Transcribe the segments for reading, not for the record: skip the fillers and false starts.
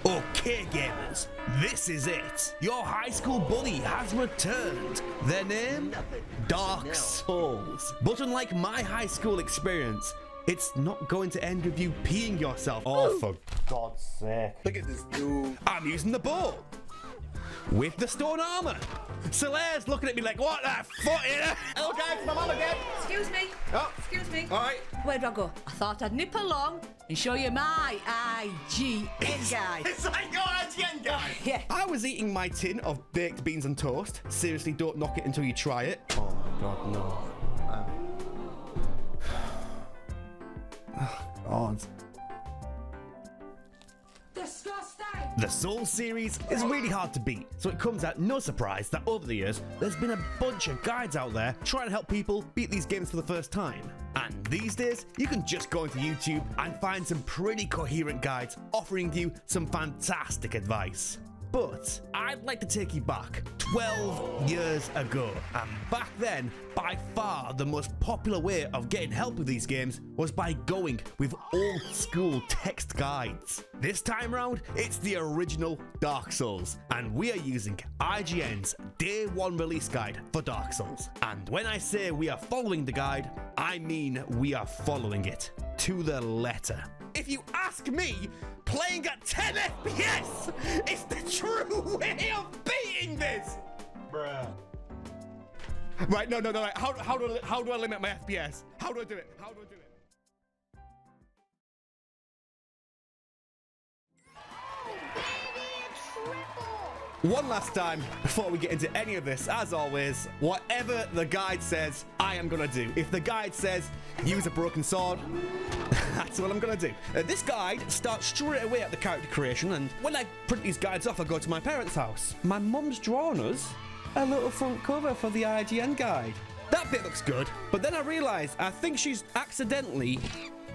Okay, gamers, this is it. Your high school bully has returned. Their name? Dark Souls. But unlike my high school experience, it's not going to end with you peeing yourself. Oh, for God's sake. Look at this dude. I'm using the bow with the stone armor. Solair's looking at me like, what the fuck? Hello guys, my mum again. Excuse me. Oh. Excuse me. All right. Where do I go? I thought I'd nip along and show you my IGN guide. It's like your IGN guy. Yeah. I was eating my tin of baked beans and toast. Seriously, don't knock it until you try it. Oh my God, no. God. Disgusting. The Souls series is really hard to beat, so it comes at no surprise that over the years, there's been a bunch of guides out there trying to help people beat these games for the first time. And these days, you can just go into YouTube and find some pretty coherent guides offering you some fantastic advice. But I'd like to take you back 12 years ago, and back then, by far the most popular way of getting help with these games was by going with old school text guides. This time around, it's the original Dark Souls, and we are using IGN's Day 1 release guide for Dark Souls. And when I say we are following the guide, I mean we are following it to the letter. If you ask me, playing at 10 FPS is the true way of beating this! Bruh. Right, no. Right. How do I limit my FPS? How do I do it? One last time before we get into any of this, as always, whatever the guide says, I am gonna do. If the guide says use a broken sword, that's what I'm gonna do. This guide starts straight away at the character creation, and when I print these guides off, I go to my parents' house. My mum's drawn us a little front cover for the IGN guide. That bit looks good, but then I realised I think she's accidentally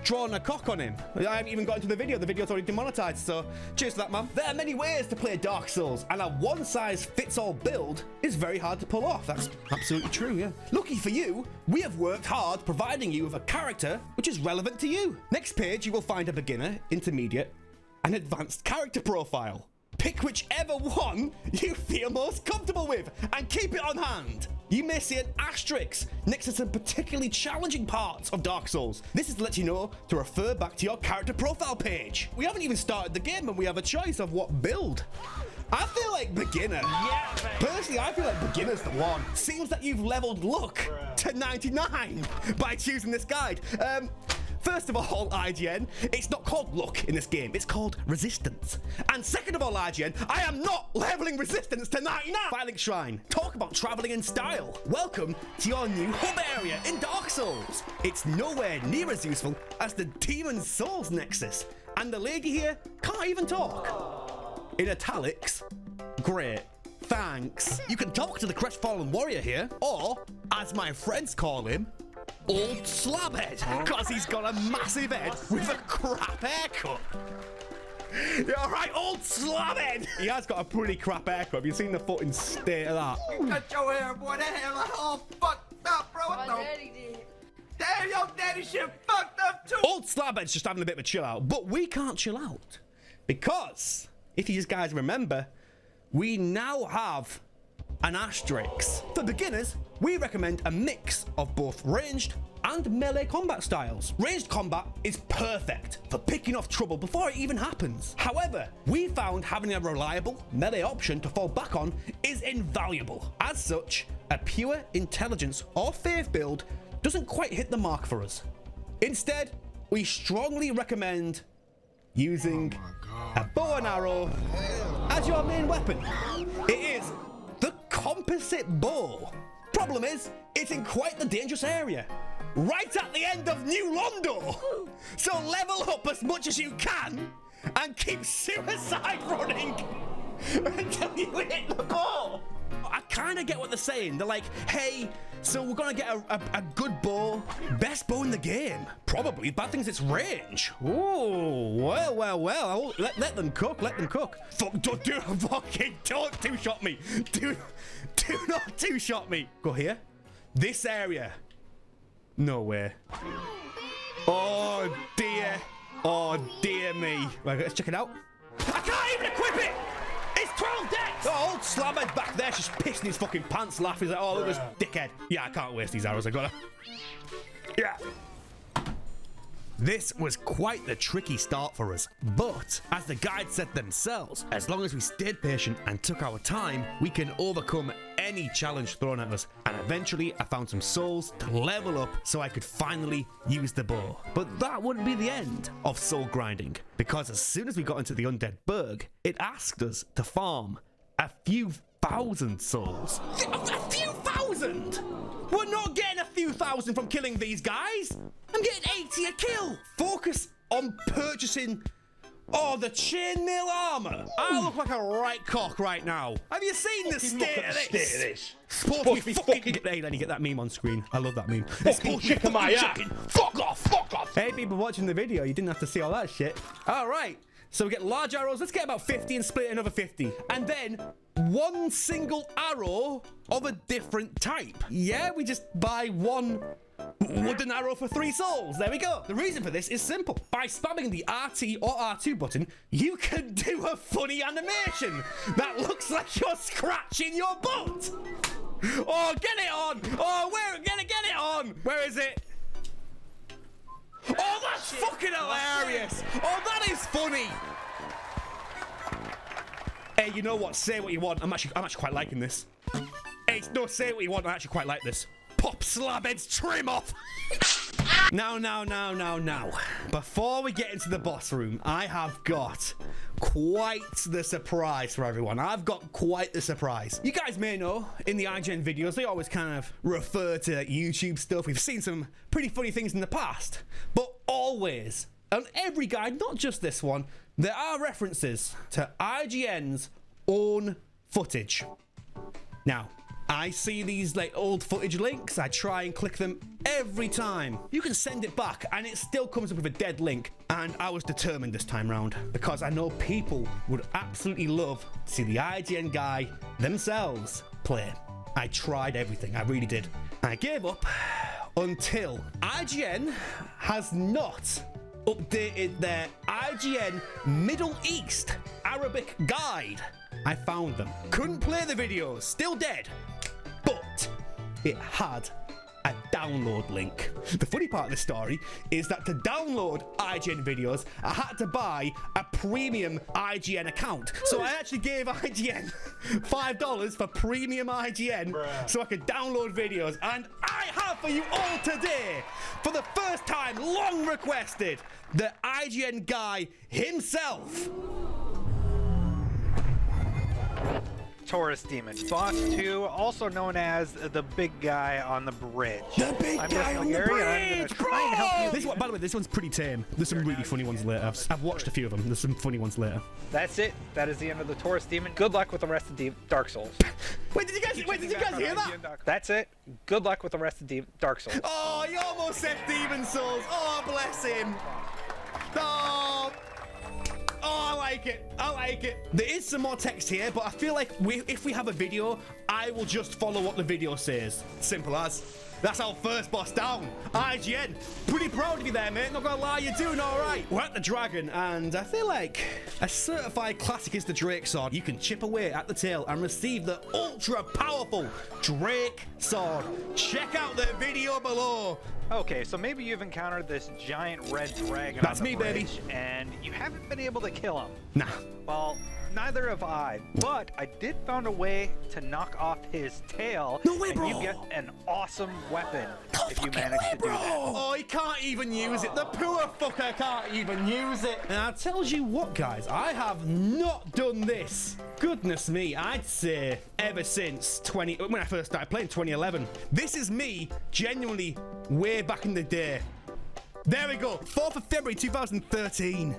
drawn a cock on him. I haven't even got into the video's already demonetized, so cheers to that, man. There are many ways to play Dark Souls, and a one-size-fits-all build is very hard to pull off. That's absolutely true, yeah. Lucky for you, we have worked hard providing you with a character which is relevant to you. Next page, you will find a beginner, intermediate, and advanced character profile. Pick whichever one you feel most comfortable with and keep it on hand. You may see an asterisk next to some particularly challenging parts of Dark Souls. This is to let you know to refer back to your character profile page. We haven't even started the game and we have a choice of what build. I feel like beginner. Yeah, personally, I feel like beginner's the one. Seems that you've leveled luck to 99 by choosing this guide. First of all, IGN, it's not called luck in this game, it's called resistance. And second of all, IGN, I am not leveling resistance to 99! Filing Shrine, talk about traveling in style. Welcome to your new hub area in Dark Souls. It's nowhere near as useful as the Demon Souls Nexus. And the lady here can't even talk. In italics, great. Thanks. You can talk to the crestfallen warrior here, or, as my friends call him, Old Slabhead, because he's got a massive head with a crap haircut. Yeah, all right, Old Slabhead. He has got a pretty crap haircut. Have you seen the fucking state of that? You got your hair, boy. That hair like all fucked up, bro. What the? Daddy did. Damn, your daddy shit fucked up too. Old Slabhead's just having a bit of a chill out, but we can't chill out because, if you guys remember, we now have an asterisk. For beginners, we recommend a mix of both ranged and melee combat styles. Ranged combat is perfect for picking off trouble before it even happens. However, we found having a reliable melee option to fall back on is invaluable. As such, a pure intelligence or faith build doesn't quite hit the mark for us. Instead, we strongly recommend using a bow and arrow as your main weapon. It is the composite bow. Problem is, it's in quite the dangerous area, right at the end of New Londo. So level up as much as you can and keep suicide running until you hit the ball. I kind of get what they're saying. They're like, hey, so we're gonna get a good bow, best bow in the game. Probably, bad thing's its range. Oh, well. Let them cook, Fuck, don't two-shot me. Do not two-shot me. Go here. This area. No way. Oh dear me. Right, let's check it out. I can't even old slabhead back there just pissing his fucking pants laughing. He's like, oh, look, this dickhead. Yeah, I can't waste these arrows. I gotta. Yeah. This was quite the tricky start for us, but as the guide said themselves, as long as we stayed patient and took our time, we can overcome any challenge thrown at us. And eventually I found some souls to level up so I could finally use the bow. But that wouldn't be the end of soul grinding, because as soon as we got into the Undead Burg, it asked us to farm a few thousand souls. A few thousand? We're not getting a few thousand from killing these guys. I'm getting 80 a kill. Focus on purchasing the chainmail armor. I look like a right cock right now. Have you seen the state of this? Supposed to be fucking... Hey, Lenny, get that meme on screen. I love that meme. Fucking chicken my ass. Fuck off, fuck off. Hey, people watching the video, you didn't have to see all that shit. All right. So we get large arrows. Let's get about 50 and split another 50. And then one single arrow of a different type. Yeah, we just buy one wooden arrow for 3 souls. There we go. The reason for this is simple. By spamming the RT or R2 button, you can do a funny animation that looks like you're scratching your butt. Oh, get it on. Oh, get it on. Where is it? Oh, that's fucking hilarious! Oh, that is funny! Hey, you know what? Say what you want. I'm actually quite liking this. Hey, no, say what you want. I actually quite like this. Pop slabhead's trim off! Now. Before we get into the boss room, I have got quite the surprise for everyone. I've got quite the surprise. You guys may know, in the IGN videos, they always kind of refer to YouTube stuff. We've seen some pretty funny things in the past. But always, on every guide, not just this one, there are references to IGN's own footage. Now, I see these like old footage links. I try and click them every time. You can send it back and it still comes up with a dead link. And I was determined this time round because I know people would absolutely love to see the IGN guy themselves play. I tried everything. I really did. I gave up until IGN has not updated their IGN Middle East Arabic guide. I found them. Couldn't play the videos. Still dead. But it had a download link. The funny part of the story is that to download IGN videos, I had to buy a premium IGN account. So I actually gave IGN $5 for premium IGN so I could download videos. And I have for you all today, for the first time, long requested, the IGN guy himself. Taurus Demon. Boss 2, also known as the big guy on the bridge. The big guy on the bridge, I'm gonna try and help you. This one, by the way, this one's pretty tame. There's some really funny ones later. I've watched a few of them. There's some funny ones later. That's it. That is the end of the Taurus Demon. Good luck with the rest of Dark Souls. Wait, did you guys hear that? That's it. Good luck with the rest of Dark Souls. Oh, he almost said Demon Souls. Oh, bless him. Oh. Oh, I like it. I like it. There is some more text here, but I feel like if we have a video, I will just follow what the video says. Simple as. That's our first boss down. IGN. Pretty proud of you there, mate. Not gonna lie, you're doing all right. We're at the dragon, and I feel like a certified classic is the Drake Sword. You can chip away at the tail and receive the ultra-powerful Drake Sword. Check out the video below. Okay, so maybe you've encountered this giant red dragon That's on the me, bridge, baby. And you haven't been able to kill him. Nah. Well, neither have I, but I did found a way to knock off his tail. No way, and bro. you get an awesome weapon if you fucking manage way, to do bro. that. Oh, he can't even use it. The poor fucker can't even use it. And I tells you what, guys, I have not done this. Goodness me, I'd say ever since when I first started playing, 2011. This is me genuinely way back in the day. There we go, 4th of February 2013.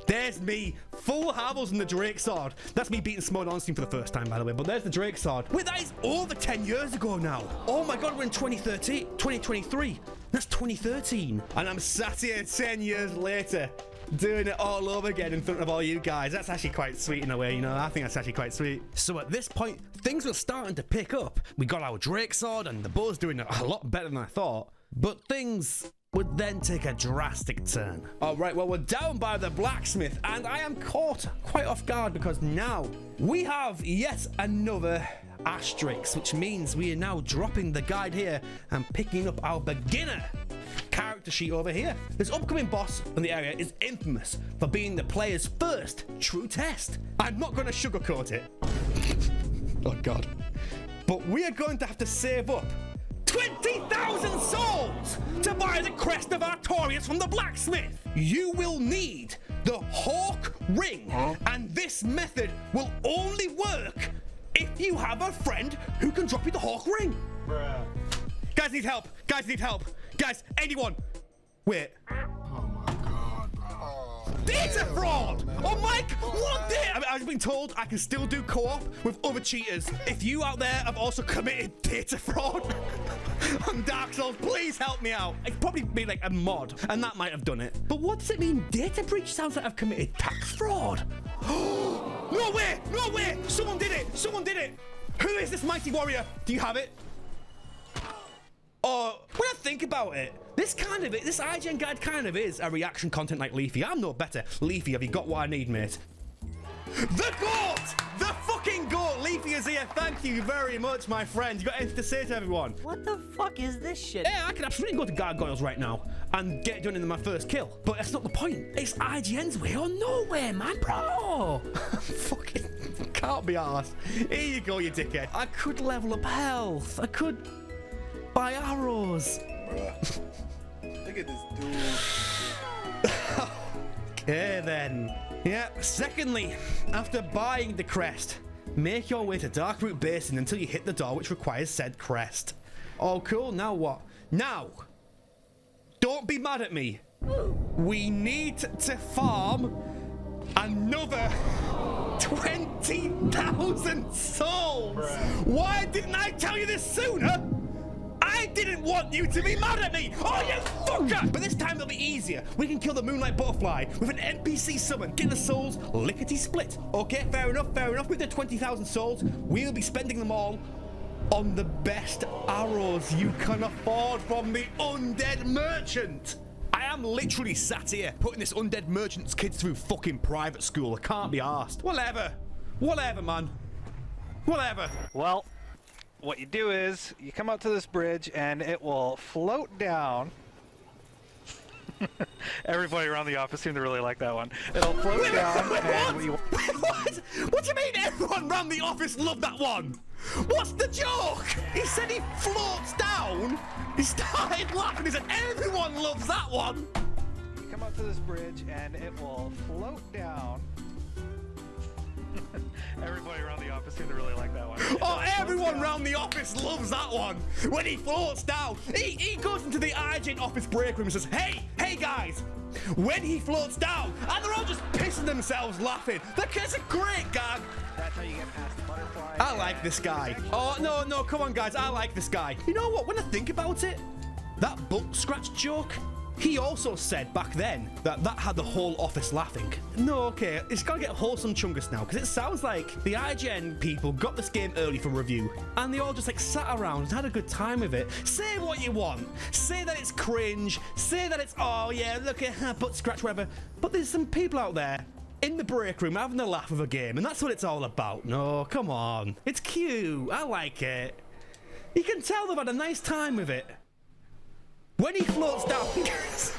There's me, full Havels and the Drake Sword. That's me beating Smough and Ornstein for the first time, by the way, but there's the Drake Sword. Wait, that is over 10 years ago now. Oh my god, we're in 2023. That's 2013. And I'm sat here 10 years later, doing it all over again in front of all you guys. That's actually quite sweet in a way, you know. I think that's actually quite sweet. So at this point, things were starting to pick up. We got our Drake Sword and the bow's doing a lot better than I thought. But things would then take a drastic turn. All right, well, we're down by the blacksmith, and I am caught quite off guard because now we have yet another asterisk, which means we are now dropping the guide here and picking up our beginner character sheet over here. This upcoming boss in the area is infamous for being the player's first true test. I'm not going to sugarcoat it. Oh, God. But we are going to have to save up 20,000 souls to buy the crest of Artorias from the blacksmith. You will need the Hawk Ring, and this method will only work if you have a friend who can drop you the Hawk Ring. Bruh. Guys need help. Guys need help. Guys, anyone. Wait. Oh my god, bro. Data fraud! Oh, Mike, what data? I've been told I can still do co-op with other cheaters. If you out there have also committed data fraud on Dark Souls, please help me out. It'd probably be like a mod, and that might have done it. But what does it mean? Data breach sounds like I've committed tax fraud. No way! No way! Someone did it! Someone did it! Who is this mighty warrior? Do you have it? Oh, when I think about it, this IGN guide kind of is a reaction content like Leafy. I'm no better. Leafy, have you got what I need, mate? The goat! The fucking goat! Leafy is here. Thank you very much, my friend. You got anything to say to everyone? What the fuck is this shit? Yeah, I can absolutely go to Gargoyles right now and get done in my first kill. But that's not the point. It's IGN's way or nowhere, man, bro. Fucking can't be arsed. Here you go, you dickhead. I could level up health. I could buy arrows. Bruh. Look at this dude. Okay, then. Yeah, secondly, after buying the crest, make your way to Darkroot Basin until you hit the door which requires said crest. Oh, cool. Now what? Now, don't be mad at me. We need to farm another 20,000 souls. Bruh. Why didn't I tell you this sooner? I didn't want you to be mad at me! Oh, you fucker! But this time it'll be easier. We can kill the Moonlight Butterfly with an NPC summon. Get the souls lickety-split. Okay, fair enough, fair enough. With the 20,000 souls, we'll be spending them all on the best arrows you can afford from the Undead Merchant. I am literally sat here putting this Undead Merchant's kids through fucking private school. I can't be arsed. Whatever. Whatever, man. Whatever. Well, what you do is you come up to this bridge and it will float down. Everybody around the office seemed to really like that one. It'll float down and what? What do you mean everyone around the office loved that one? What's the joke? He said he floats down. He started laughing. He said everyone loves that one. You come up to this bridge and it will float down. Everybody around the office seemed to really like that one. Oh, everyone around the office loves that one. When he floats down, he goes into the IGN office break room and says, hey guys, when he floats down, and they're all just pissing themselves laughing. It's a great gag. That's how you get past the butterfly. I like this guy. Oh, no, come on, guys. I like this guy. You know what? When I think about it, that book scratch joke, he also said back then that had the whole office laughing. No, okay, it's got to get wholesome chungus now, because it sounds like the IGN people got this game early for review, and they all just like sat around and had a good time with it. Say what you want. Say that it's cringe. Say that it's, oh yeah, look at butt scratch, whatever. But there's some people out there in the break room having a laugh of a game, and that's what it's all about. No, come on. It's cute. I like it. You can tell they've had a nice time with it. When he floats down, an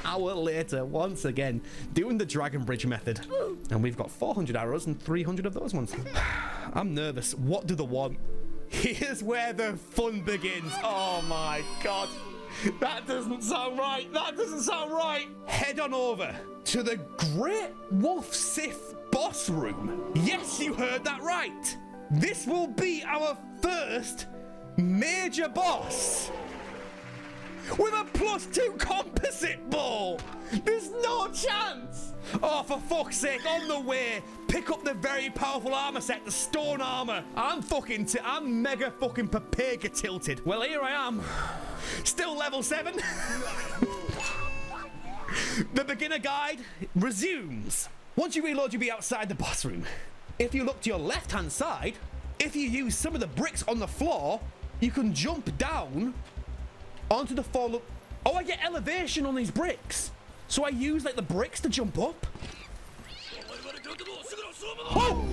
hour later, once again, doing the Dragon Bridge method. And we've got 400 arrows and 300 of those ones. I'm nervous. What do they want? Here's where the fun begins. Oh my God. That doesn't sound right. That doesn't sound right. Head on over to the Great Wolf Sith boss room. Yes, you heard that right. This will be our first major boss. With a +2 composite ball! There's no chance! Oh, for fuck's sake, on the way, pick up the very powerful armor set, the stone armor. I'm mega fucking Papega tilted. Well, here I am. Still level 7. The beginner guide resumes. Once you reload, you'll be outside the boss room. If you look to your left-hand side, if you use some of the bricks on the floor, you can jump down onto the Oh, I get elevation on these bricks. So I use like the bricks to jump up. Oh!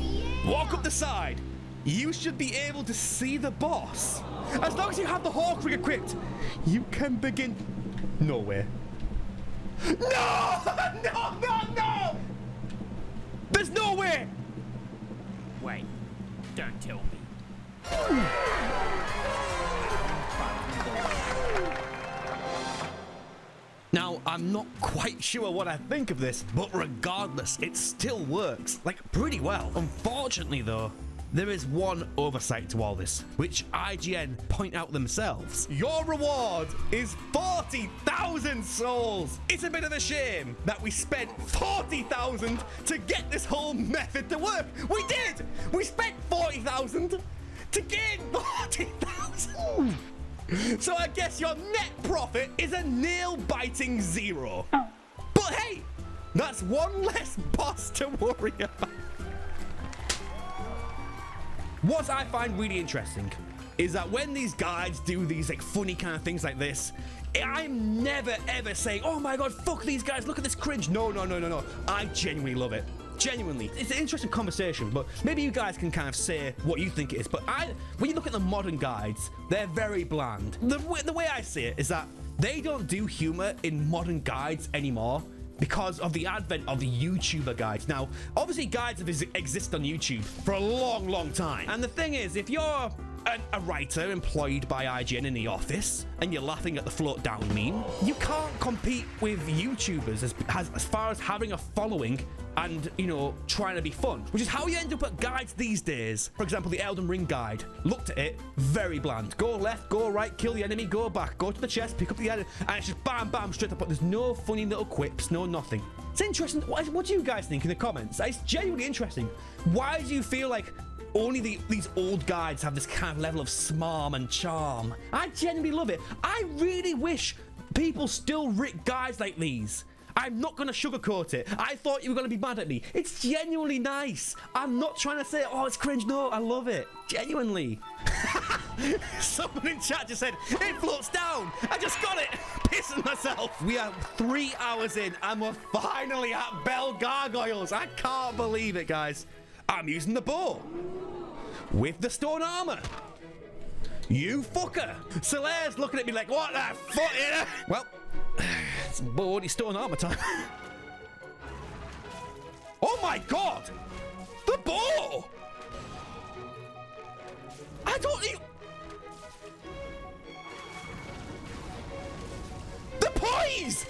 Walk up the side. You should be able to see the boss. As long as you have the Hawk rig equipped, you can begin. No way. No! No, no, no! There's no way! Wait, don't tell me. Now, I'm not quite sure what I think of this, but regardless, it still works, like, pretty well. Unfortunately, though, there is one oversight to all this, which IGN point out themselves. Your reward is 40,000 souls. It's a bit of a shame that we spent 40,000 to get this whole method to work. We did! We spent 40,000 to gain 40,000. So I guess your net profit is a nail-biting 0. But hey, that's one less boss to worry about. What I find really interesting is that when these guides do these like funny kind of things like this, I'm never ever saying, oh my god, fuck these guys, look at this cringe. No, no, no, no, no. I genuinely love it. Genuinely. It's an interesting conversation, but maybe you guys can kind of say what you think it is. But when you look at the modern guides, they're very bland. The way I see it is that they don't do humor in modern guides anymore because of the advent of the YouTuber guides. Now, obviously guides have existed on YouTube for a long, long time. And the thing is, if you're a writer employed by IGN in the office and you're laughing at the float down meme, you can't compete with YouTubers as far as having a following and, you know, trying to be fun, which is how you end up at guides these days. For example, the Elden Ring guide. Looked at it, very bland. Go left, go right, kill the enemy, go back, go to the chest, pick up the enemy, and it's just bam, bam, straight up. But there's no funny little quips, no nothing. It's interesting. What do you guys think in the comments? It's genuinely interesting. Why do you feel like only these old guides have this kind of level of smarm and charm? I genuinely love it. I really wish people still writ guides like these. I'm not going to sugarcoat it. I thought you were going to be mad at me. It's genuinely nice. I'm not trying to say, oh, it's cringe. No, I love it. Genuinely. Someone in chat just said, it floats down. I just got it. Pissing myself. We are 3 hours in and we're finally at Bell Gargoyles. I can't believe it, guys. I'm using the bow with the stone armor. You fucker. Celaire's looking at me like, what the fuck? Yeah. Well, it's bored. It's stone armor time. Oh my god! The bow! I don't even... The poise!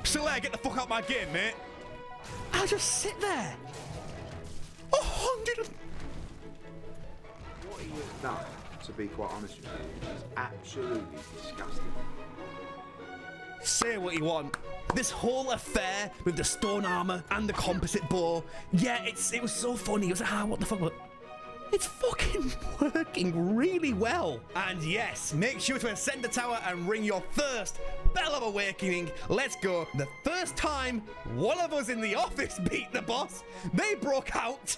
Celaire, get the fuck out my game, mate. I'll just sit there. 100 What he has done, to be quite honest with you, is absolutely disgusting. Say what you want. This whole affair with the stone armor and the composite bow, yeah, it was so funny. It was like, what the fuck? It's fucking working really well. And yes, make sure to ascend the tower and ring your first bell of awakening. Let's go. The first time one of us in the office beat the boss, they broke out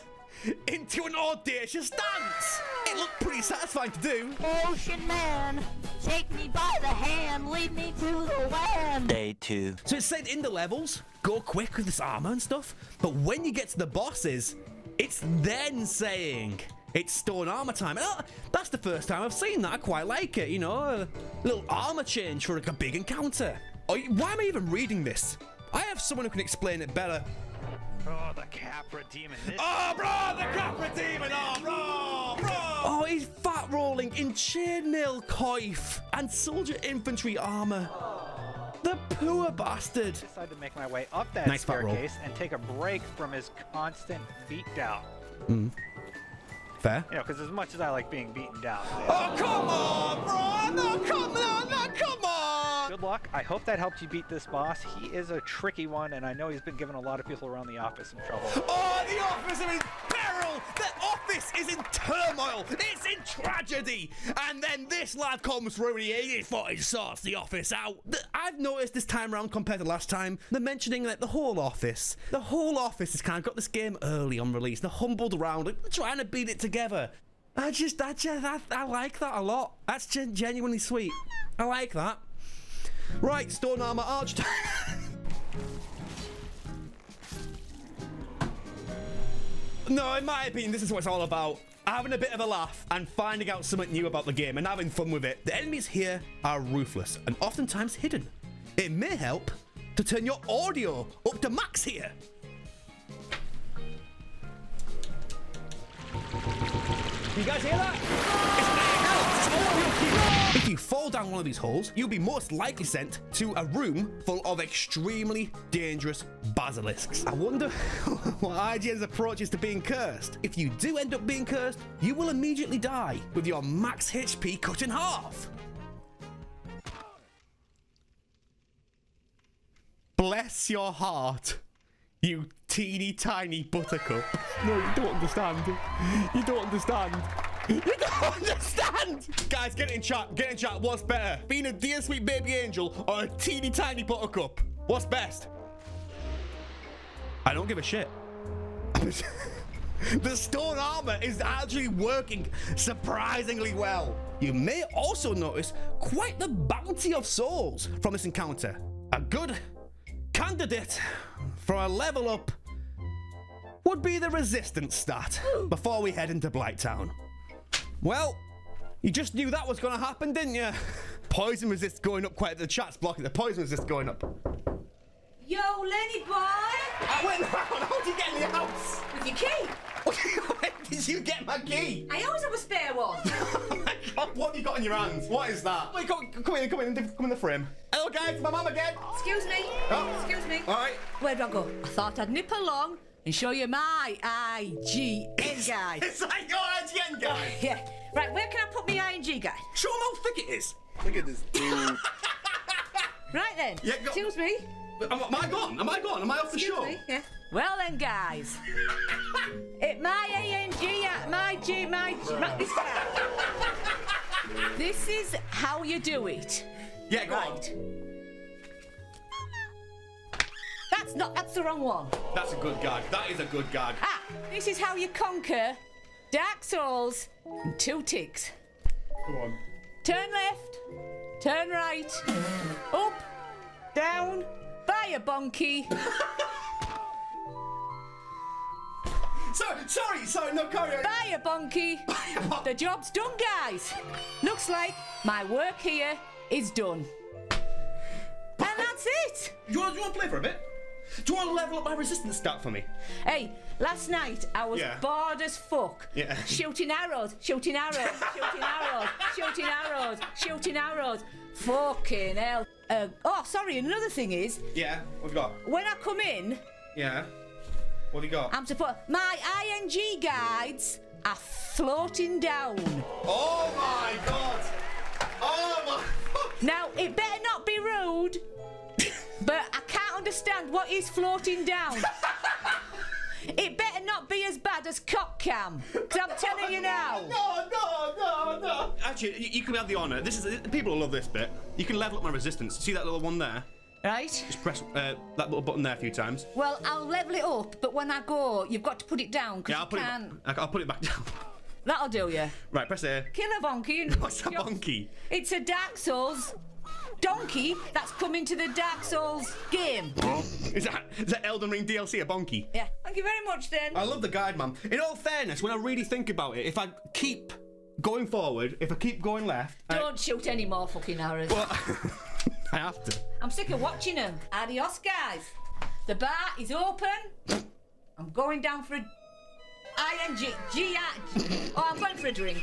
into an audacious dance. It looked pretty satisfying to do. Ocean man, take me by the hand, lead me to the land. Day 2. So it said in the levels, go quick with this armor and stuff, but when you get to the bosses, it's then saying it's stone armor time. And that's the first time I've seen that. I quite like it, you know, a little armor change for like a big encounter. Why am I even reading this? I have someone who can explain it better. Oh, the Capra Demon. Oh, bro, the Capra Demon. Oh, bro. Oh, he's fat rolling in chainmail coif and soldier infantry armor. The poor bastard. I decided to make my way up that Nice fat roll. staircase and take a break from his constant beatdown. Fair. You know, because as much as I like being beaten down. Oh, come on, bro. No, come on. No, come on. Good luck. I hope that helped you beat this boss. He is a tricky one, and I know he's been giving a lot of people around the office some trouble. Oh, the office is in peril! The office is in turmoil! It's in tragedy! And then this lad comes through and he fucking sorts the office out. I've noticed this time around compared to last time, they're mentioning that the whole office has kind of got this game early on release. They're humbled around, like, trying to beat it together. I like that a lot. That's genuinely sweet. I like that. Right, Stone Armor Arch. No, in my opinion, this is what it's all about. Having a bit of a laugh and finding out something new about the game and having fun with it. The enemies here are ruthless and oftentimes hidden. It may help to turn your audio up to max here. You guys hear that? If you fall down one of these holes, you'll be most likely sent to a room full of extremely dangerous basilisks. I wonder what IGN's approach is to being cursed. If you do end up being cursed, you will immediately die with your max HP cut in half. Bless your heart, you teeny tiny buttercup. No, you don't understand. You don't understand. You don't understand! Guys, get in chat. Get in chat. What's better? Being a dear sweet baby angel or a teeny tiny buttercup? What's best? I don't give a shit. The stone armor is actually working surprisingly well. You may also notice quite the bounty of souls from this encounter. A good candidate for a level up would be the resistance stat before we head into Blighttown. Well, you just knew that was going to happen, didn't you? Poison resist going up quite. The chat's blocking the poison resist going up. Yo, Lenny boy! Wait, how did you get in the house? With your key. Where did you get my key? I always have a spare one. Oh my God, what have you got in your hands? What is that? Wait, come in the frame. Hello guys, it's my mum again. Excuse me. Oh. Excuse me. All right. Where do I go? I thought I'd nip along and show you my IGN guide. Is that your IGN guide? Yeah. Right, where can I put my ING guide? Show them how thick it is. Look at this dude. Right then. Yeah, go. Excuse me. Am I gone? Am I gone? Am I off the show? Me? Yeah. Well then, guys. This is how you do it. Yeah, go on. Right. That's the wrong one. That's a good gag. That is a good gag. Ah, this is how you conquer Dark Souls in 2 ticks. Go on. Turn left, turn right, up, down, buy a bonky. Sorry, no, carry on. Buy a bonky. The job's done, guys. Looks like my work here is done. And that's it. Do you want to play for a bit? Do you want to level up my resistance stat for me? Hey, last night I was bored as fuck. Yeah. Shooting arrows. Fucking hell. Oh, sorry, another thing is... Yeah, what have you got? When I come in... Yeah. What have you got? I'm supposed... My ING guides are floating down. Oh my God! Oh my... Now, it better not be rude, but I can't understand what is floating down. It better not be as bad as cock cam, because I'm telling you now. No. Actually, you can have the honour. People will love this bit. You can level up my resistance. See that little one there? Right. Just press that little button there a few times. Well, I'll level it up, but when I go, you've got to put it down, because I'll put it back down. That'll do you. Right, press A. Kill a bonky. What's a bonky? It's a Dark Souls donkey that's coming to the Dark Souls game. Is that Elden Ring DLC, a bonky? Yeah. Thank you very much, then. I love the guide, man. In all fairness, when I really think about it, if I keep going forward, if I keep going left... Don't shoot any more fucking arrows. Well, I have to. I'm sick of watching them. Adios, guys. The bar is open. I'm going down for a... Oh, I'm going for a drink.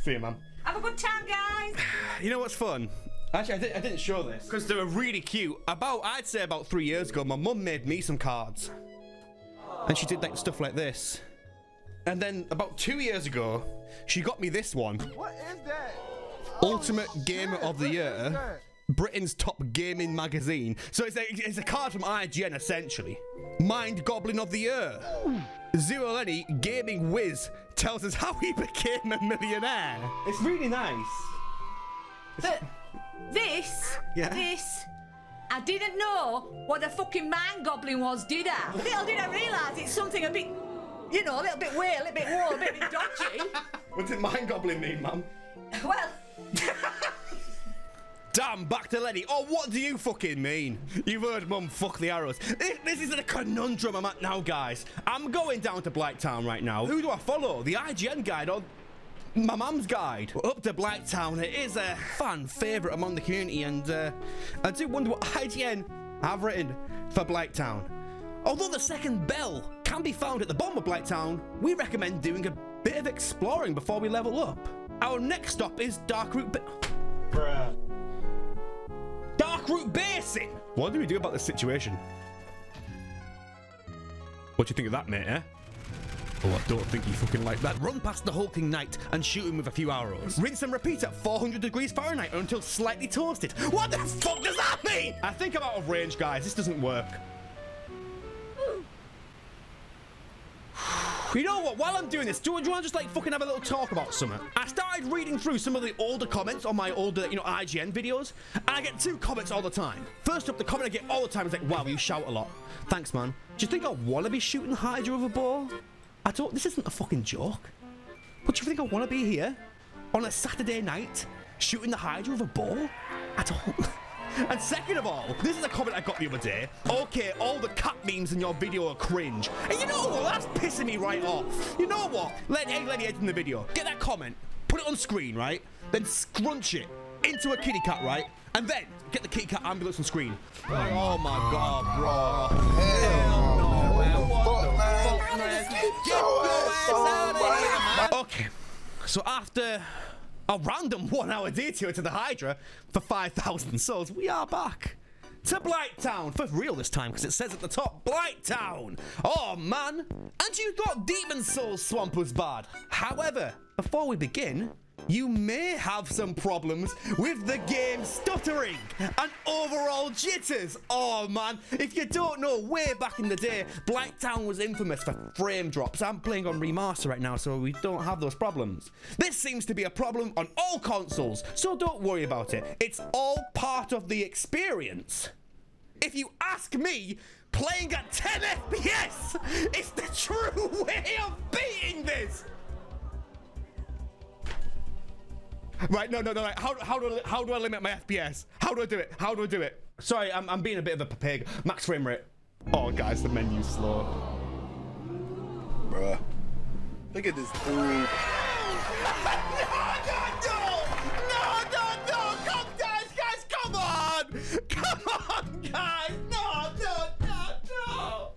See you, man. Have a good time, guys. You know what's fun? Actually, I didn't show this because they were really cute. I'd say about 3 years ago, my mum made me some cards, and she did like stuff like this. And then about 2 years ago, she got me this one. What is that? Ultimate Gamer of the Year, Britain's top gaming magazine. So it's a card from IGN essentially. Mind Goblin of the Year. ZeroLenny, gaming whiz, tells us how he became a millionaire. It's really nice. But this, I didn't know what a fucking mind goblin was, did I? Little did I realise it's something a bit You know, a little bit weird, a little bit warm, a bit dodgy. What did mind goblin mean, Mum? Well, Damn, back to Lenny. Oh, what do you fucking mean? You've heard Mum fuck the arrows. This is a conundrum I'm at now, guys. I'm going down to Blighttown right now. Who do I follow? The IGN guide or my mum's guide? We're up to Blighttown. It is a fan favourite among the community, and I do wonder what IGN have written for Blighttown. Although the second bell can be found at the bottom of Blighttown, we recommend doing a bit of exploring before we level up. Our next stop is Darkroot Basin. What do we do about this situation? What do you think of that, mate, eh? Oh, I don't think you fucking like that. Run past the hulking knight and shoot him with a few arrows. Rinse and repeat at 400 degrees Fahrenheit until slightly toasted. What the fuck does that mean? I think I'm out of range, guys. This doesn't work. You know what, while I'm doing this, do you want to just like fucking have a little talk about something? I started reading through some of the older comments on my older, IGN videos, and I get 2 comments all the time. First up, the comment I get all the time is like, wow, you shout a lot. Thanks, man. Do you think I want to be shooting Hydra with a bow? This isn't a fucking joke. But do you think I want to be here on a Saturday night shooting the Hydra with a bow? I don't. And second of all, this is a comment I got the other day. Okay, all the cat memes in your video are cringe. And you know what? That's pissing me right off. You know what? Hey, Lenny, edit in the video. Get that comment, put it on screen, right? Then scrunch it into a kitty cat, right? And then get the kitty cat ambulance on screen. Oh my god, bro. Hell no, man. What the fuck, man? Okay, so after a random 1-hour detour to the Hydra for 5,000 souls, we are back to Blighttown. For real this time, because it says at the top, Blighttown. Oh, man. And you thought Demon Souls Swamp was bad. However, before we begin, you may have some problems with the game stuttering and overall jitters. Oh, man. If you don't know, way back in the day, Blighttown was infamous for frame drops. I'm playing on remaster right now, so we don't have those problems. This seems to be a problem on all consoles, so don't worry about it. It's all part of the experience. If you ask me, playing at 10 FPS is the true way of beating this. Right, no. How do I limit my FPS? How do I do it? Sorry, I'm being a bit of a pig. Max frame rate. Oh, guys, the menu's slow. Bruh. Look at this dude. No! Come on! Guys! No!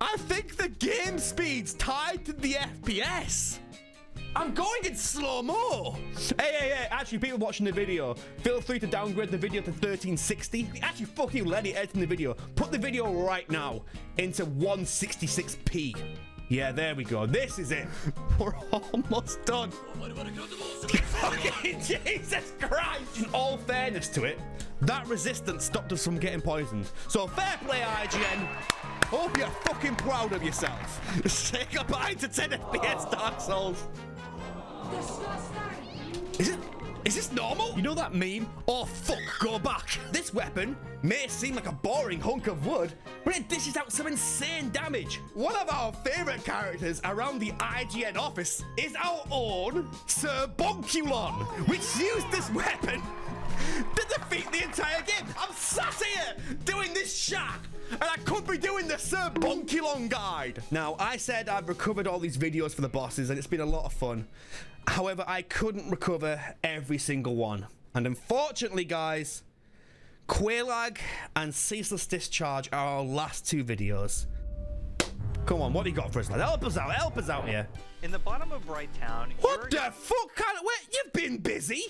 I think the game speed's tied to the FPS. I'm going in slow-mo. Hey, actually, people watching the video, feel free to downgrade the video to 1360. Actually, fuck you, Lenny, editing the video. Put the video right now into 166p. Yeah, there we go. This is it. We're almost done. Fucking Jesus Christ. In all fairness to it, that resistance stopped us from getting poisoned. So fair play, IGN. Hope you're fucking proud of yourself. Say goodbye to 10 FPS Dark Souls. Is this normal? You know that meme? Oh fuck, go back. This weapon may seem like a boring hunk of wood, but it dishes out some insane damage. One of our favorite characters around the IGN office is our own Sir Bonkulon, which used this weapon to defeat the entire game. I'm sat here doing this shack, and I could be doing the Sir Bonkulon guide. Now, I said I've recovered all these videos for the bosses, and it's been a lot of fun. However, I couldn't recover every single one. And unfortunately, guys, Quelaag and Ceaseless Discharge are our last 2 videos. Come on, what do you got for us, lad? Help us out here. In the bottom of Blighttown, What the fuck kind of... Wait, you've been busy?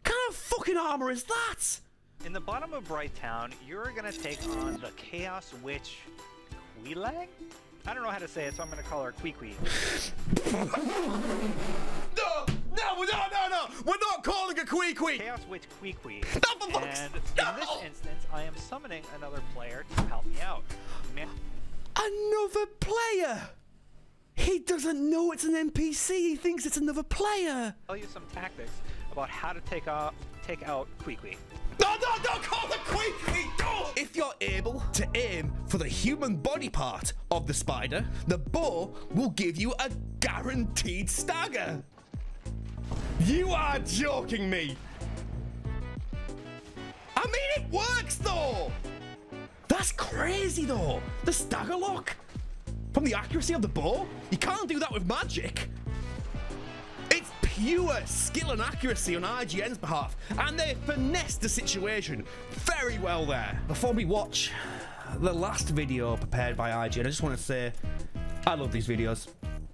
What kind of fucking armor is that? In the bottom of Blighttown, you're gonna take on the Chaos Witch Quelaag? I don't know how to say it, so I'm gonna call her Queequee. No! We're not calling her Queequee! Chaos Witch Queequee. No, for fuck's- And no! in this instance, I am summoning another player to help me out. Another player? He doesn't know it's an NPC. He thinks it's another player. I'll tell you some tactics about how to take out Queequee. No! Don't call the queen! Don't! If you're able to aim for the human body part of the spider, the bow will give you a guaranteed stagger. You are joking me. I mean, it works though. That's crazy though. The stagger lock from the accuracy of the bow. You can't do that with magic. It's pure skill and accuracy on IGN's behalf, and they finessed the situation very well there. Before we watch the last video prepared by IGN, I just want to say I love these videos.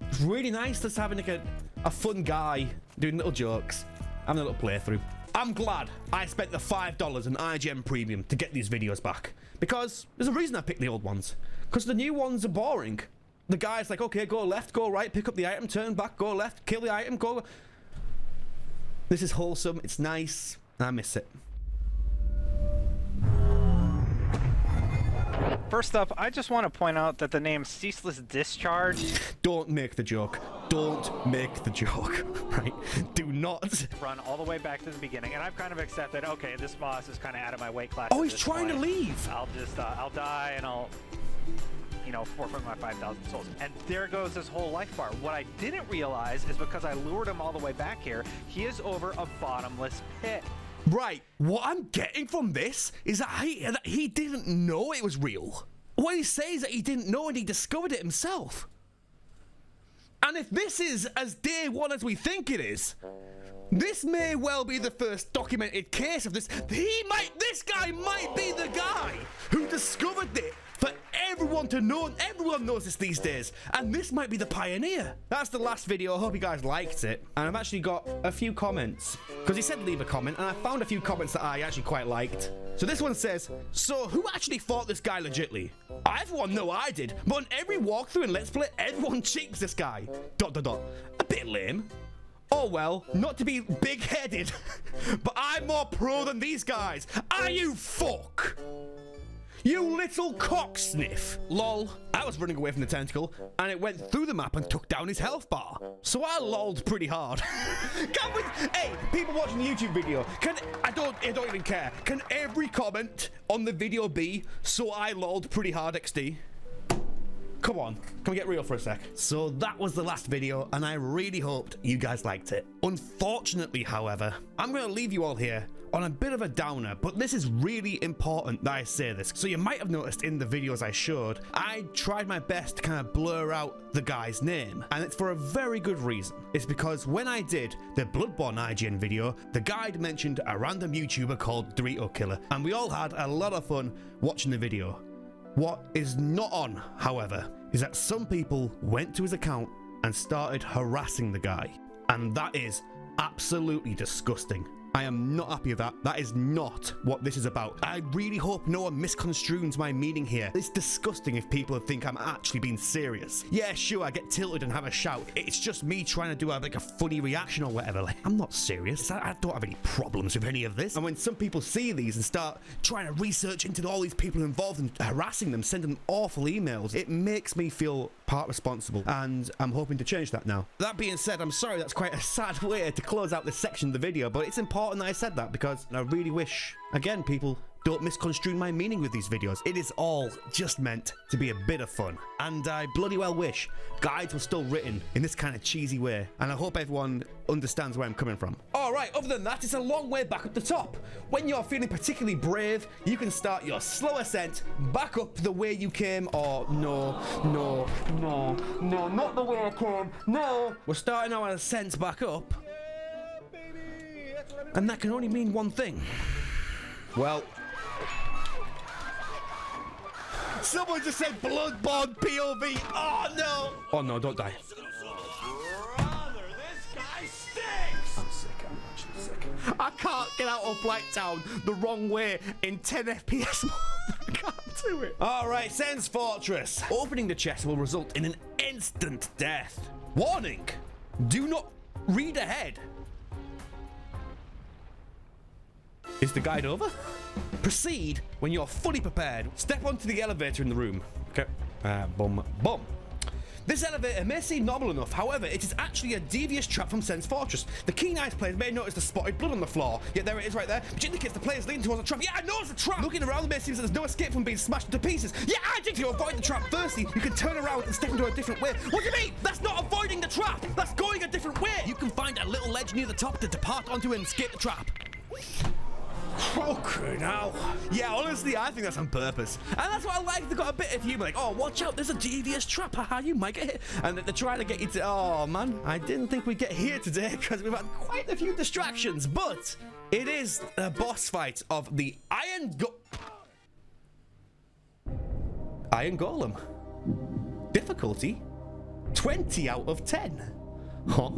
It's really nice just having like a fun guy doing little jokes, having a little playthrough. I'm glad I spent the $5 on IGN Premium to get these videos back, because there's a reason I picked the old ones, because the new ones are boring. The guy's like, okay, go left, go right, pick up the item, turn back, go left, kill the item, go. This is wholesome, it's nice, and I miss it. First up, I just want to point out that the name Ceaseless Discharge... Don't make the joke. Don't make the joke, right? Do not. Run all the way back to the beginning, and I've kind of accepted, okay, this boss is kind of out of my weight class. Oh, he's trying to leave. I'll just, I'll die and I'll, you know, forfeit my 5,000 souls. And there goes this whole life bar. What I didn't realize is because I lured him all the way back here, he is over a bottomless pit. Right, what I'm getting from this is that he didn't know it was real. What he says is that he didn't know and he discovered it himself. And if this is as day one as we think it is, this may well be the first documented case of this. This guy might be the guy who discovered it for everyone to know, and everyone knows this these days, and this might be the pioneer. That's the last video. I hope you guys liked it, and I've actually got a few comments, because he said leave a comment, and I found a few comments that I actually quite liked. So this one says, so who actually fought this guy legitly? I for one know I did, but on every walkthrough and Let's Play, everyone cheeks this guy. ... A bit lame. Oh well, not to be big-headed, but I'm more pro than these guys. Are you fuck? You little cocksniff. Lol. I was running away from the tentacle, and it went through the map and took down his health bar. So I lolled pretty hard. Hey, people watching the YouTube video, I don't even care. Can every comment on the video be, so I lolled pretty hard XD? Come on, can we get real for a sec? So that was the last video, and I really hoped you guys liked it. Unfortunately, however, I'm going to leave you all here on a bit of a downer, but this is really important that I say this. So you might have noticed in the videos I showed, I tried my best to kind of blur out the guy's name, and it's for a very good reason. It's because when I did the Bloodborne IGN video, the guide mentioned a random YouTuber called Dorito Killer, and we all had a lot of fun watching the video. What is not on, however, is that some people went to his account and started harassing the guy, and that is absolutely disgusting. I am not happy with that. That is not what this is about. I really hope no one misconstrues my meaning here. It's disgusting if people think I'm actually being serious. Yeah, sure, I get tilted and have a shout. It's just me trying to do like a funny reaction or whatever. Like, I'm not serious. I don't have any problems with any of this. And when some people see these and start trying to research into all these people involved and harassing them, sending them awful emails, it makes me feel part responsible, and I'm hoping to change that now. That being said, I'm sorry that's quite a sad way to close out this section of the video, but it's important that I said that because I really wish, again, people don't misconstrue my meaning with these videos. It is all just meant to be a bit of fun, and I bloody well wish guides were still written in this kind of cheesy way, and I hope everyone understands where I'm coming from. Alright, other than that, it's a long way back at the top. When you're feeling particularly brave, you can start your slow ascent back up the way you came, or no, not the way I came, no. We're starting our ascent back up, and that can only mean one thing. Well, someone just said Bloodborne POV. Oh no! Oh no, don't die. Brother, this guy stinks! I'm sick, I'm actually sick. I can't get out of Blighttown the wrong way in 10 FPS mode. I can't do it. Alright, Sen's Fortress. Opening the chest will result in an instant death. Warning! Do not read ahead. Is the guide over? Proceed when you're fully prepared. Step onto the elevator in the room. Okay. Boom, boom. This elevator may seem normal enough, however, it is actually a devious trap from Sen's Fortress. The keen eyes players may notice the spotted blood on the floor, yet there it is right there, which indicates the players leaning towards the trap. Yeah, I know it's a trap! Looking around, the may seems that there's no escape from being smashed into pieces. Yeah, I think you avoid the trap. Firstly, you can turn around and step into a different way. What do you mean? That's not avoiding the trap! That's going a different way! You can find a little ledge near the top to depart onto and escape the trap. Okay, now. Yeah, honestly, I think that's on purpose. And that's what I like. They've got a bit of humor, like, oh, watch out, there's a devious trap. Haha, you might get hit. And they're trying to get you to, oh, man, I didn't think we'd get here today because we've had quite a few distractions. But it is a boss fight of the Iron Golem. Difficulty 20 out of 10. Huh?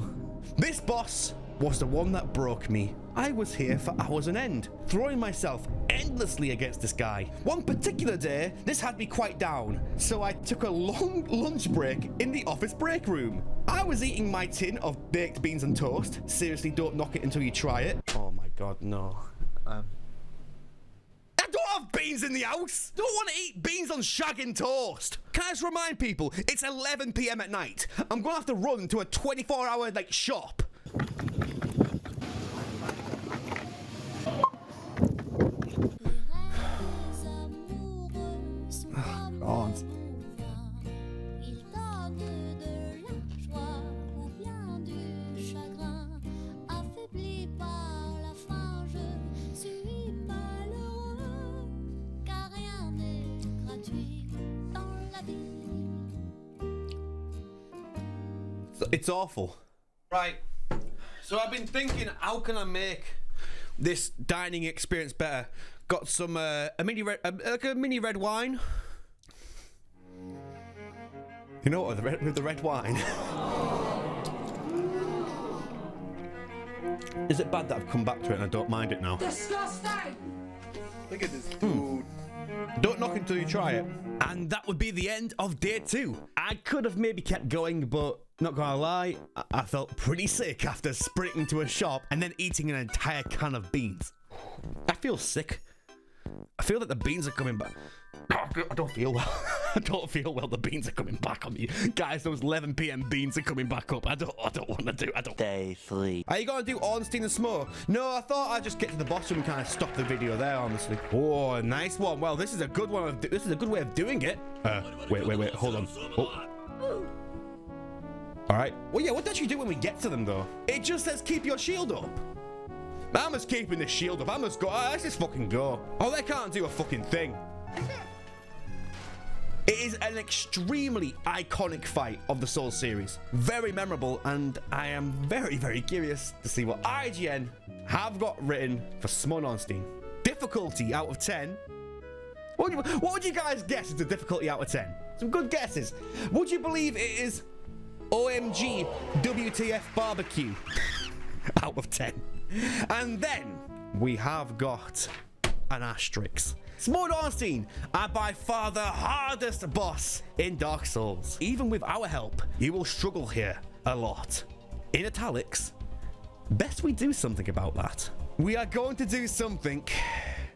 This boss was the one that broke me. I was here for hours on end, throwing myself endlessly against this guy. One particular day, this had me quite down, so I took a long lunch break in the office break room. I was eating my tin of baked beans and toast. Seriously, don't knock it until you try it. Oh my god, no. I don't have beans in the house. Don't want to eat beans on shag and toast. Can I just remind people, it's 11 PM at night. I'm gonna have to run to a 24-hour like shop. God. It's awful. Right. So I've been thinking, how can I make this dining experience better? Got some a mini red wine. You know what? With the red wine. Is it bad that I've come back to it and I don't mind it now? Disgusting! Look at this dude. Don't knock until you try it. And that would be the end of day 2. I could have maybe kept going, but not gonna lie, I felt pretty sick after sprinting to a shop and then eating an entire can of beans. I feel sick. I feel that the beans are coming back. I don't feel well. I don't feel well. The beans are coming back on me. Guys, those 11 PM beans are coming back up. I don't want to do. Day 3. Are you going to do Ornstein and Smough? No, I thought I'd just get to the bottom and kind of stop the video there, honestly. Oh, nice one. Well, this is a good one. This is a good way of doing it. Wait. Hold on. Oh. All right. Well, yeah, what does you do when we get to them, though? It just says keep your shield up. I'm just keeping this shield up. I'm just go. Let's just fucking go. Oh, they can't do a fucking thing. It is an extremely iconic fight of the Souls series. Very memorable, and I am very, very curious to see what IGN have got written for Smough and Ornstein. Difficulty out of 10. What would you guys guess is the difficulty out of 10? Some good guesses. Would you believe it is OMG WTF barbecue out of 10? And then we have got an asterisk. Smough and Ornstein are by far the hardest boss in Dark Souls. Even with our help, you will struggle here a lot. In italics, best we do something about that. We are going to do something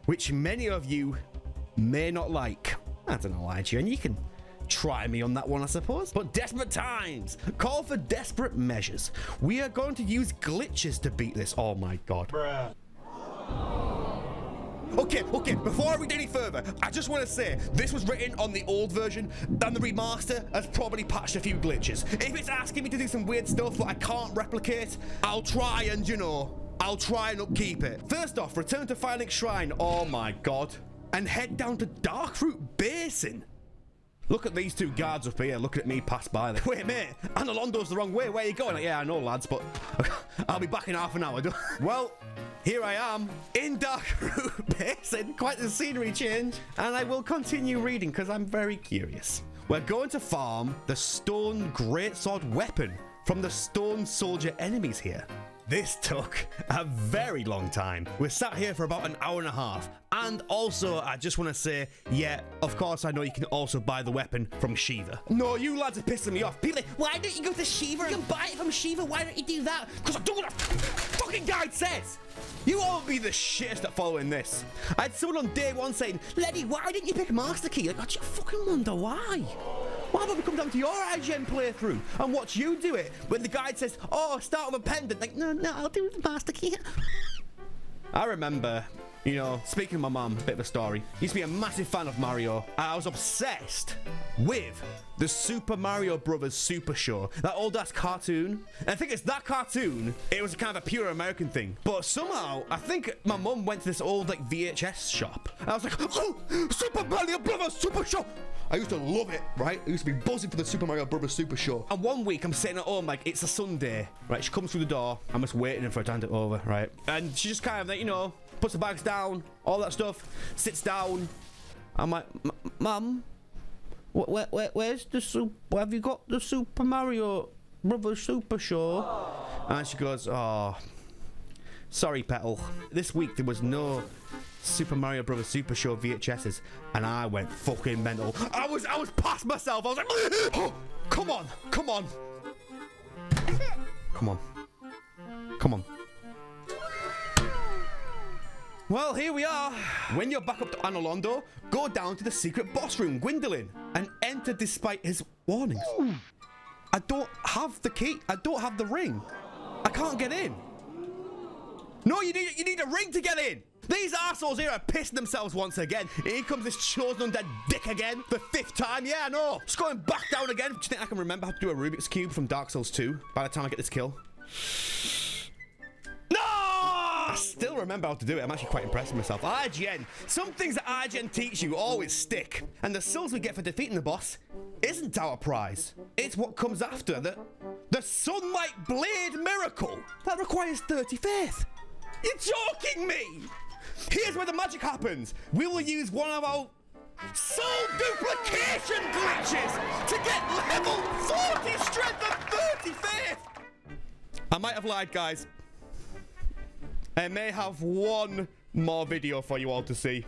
which many of you may not like. I don't know, IGN, you can try me on that one, I suppose. But desperate times call for desperate measures. We are going to use glitches to beat this. Oh my god. Bruh. Okay, before I read any further, I just want to say this was written on the old version, and the remaster has probably patched a few glitches. If it's asking me to do some weird stuff that I can't replicate, I'll try and, I'll try and upkeep it. First off, return to Phoenix Shrine, oh my god, and head down to Darkroot Basin. Look at these two guards up here looking at me pass by. Wait, mate, Analondo's the wrong way. Where are you going? Like, yeah, I know, lads, but I'll be back in half an hour. Well, here I am in Darkroot Basin. Quite the scenery change. And I will continue reading because I'm very curious. We're going to farm the stone greatsword weapon from the stone soldier enemies here. This took a very long time. We sat here for about an hour and a half. And also, I just want to say, yeah, of course, I know you can also buy the weapon from Shiva. No, you lads are pissing me off. People are like, why don't you go to Shiva and buy it from Shiva? Why don't you do that? Because I do what the fucking guide says. You all be the shittest at following this. I had someone on day 1 saying, Lenny, why didn't you pick Master Key? Like, I just fucking wonder why. Why don't we come down to your IGN playthrough and watch you do it? When the guide says, oh, start with a pendant. Like, no, I'll do the master key. I remember, you know, speaking of my mum, bit of a story. Used to be a massive fan of Mario. I was obsessed with the Super Mario Brothers Super Show. That old-ass cartoon. And I think it's that cartoon, it was kind of a pure American thing. But somehow, I think my mum went to this old, like, VHS shop. And I was like, oh, Super Mario Brothers Super Show. I used to love it, right? I used to be buzzing for the Super Mario Brothers Super Show. And one week, I'm sitting at home, like, it's a Sunday, right? She comes through the door. I'm just waiting for her to hand it over, right? And she just kind of, like, you know, puts the bags down, all that stuff, sits down. I'm like, Mum, where's the super? Have you got the Super Mario Brothers Super Show? And she goes, oh, sorry, Petal. This week there was no Super Mario Brothers Super Show VHSs, and I went fucking mental. I was past myself. I was like, oh, come on. Well, here we are. When you're back up to Anolondo, go down to the secret boss room, Gwyndolin, and enter despite his warnings. I don't have the key. I don't have the ring. I can't get in. No, you need a ring to get in. These arseholes here are pissing themselves once again. Here comes this chosen undead dick again. The 5th time. Yeah, I know. It's going back down again. Do you think I can remember how to do a Rubik's Cube from Dark Souls 2 by the time I get this kill? No! I still remember how to do it. I'm actually quite impressed with myself. IGN. Some things that IGN teach you always stick. And the souls we get for defeating the boss isn't our prize. It's what comes after. The Sunlight Blade Miracle. That requires 30 faith. You're joking me! Here's where the magic happens. We will use one of our soul duplication glitches to get level 40 strength and 30 faith. I might have lied, guys. I may have one more video for you all to see.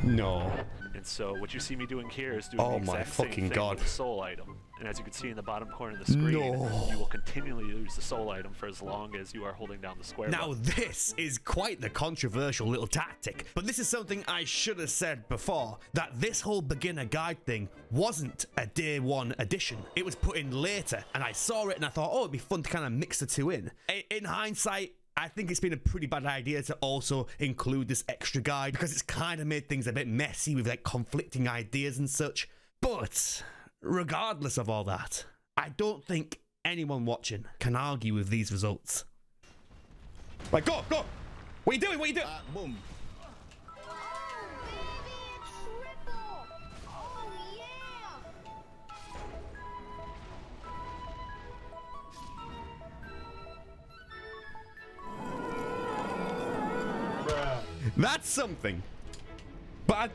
No. And so what you see me doing here is doing the exact same thing with the soul item. And as you can see in the bottom corner of the screen, you will continually use the soul item for as long as you are holding down the square button. Now this is quite the controversial little tactic, but this is something I should have said before, that this whole beginner guide thing wasn't a day one addition. It was put in later, and I saw it and I thought, oh, it'd be fun to kind of mix the two in. In hindsight, I think it's been a pretty bad idea to also include this extra guide because it's kind of made things a bit messy with like conflicting ideas and such. But regardless of all that, I don't think anyone watching can argue with these results. Right, go! What are you doing? Boom. That's something. But I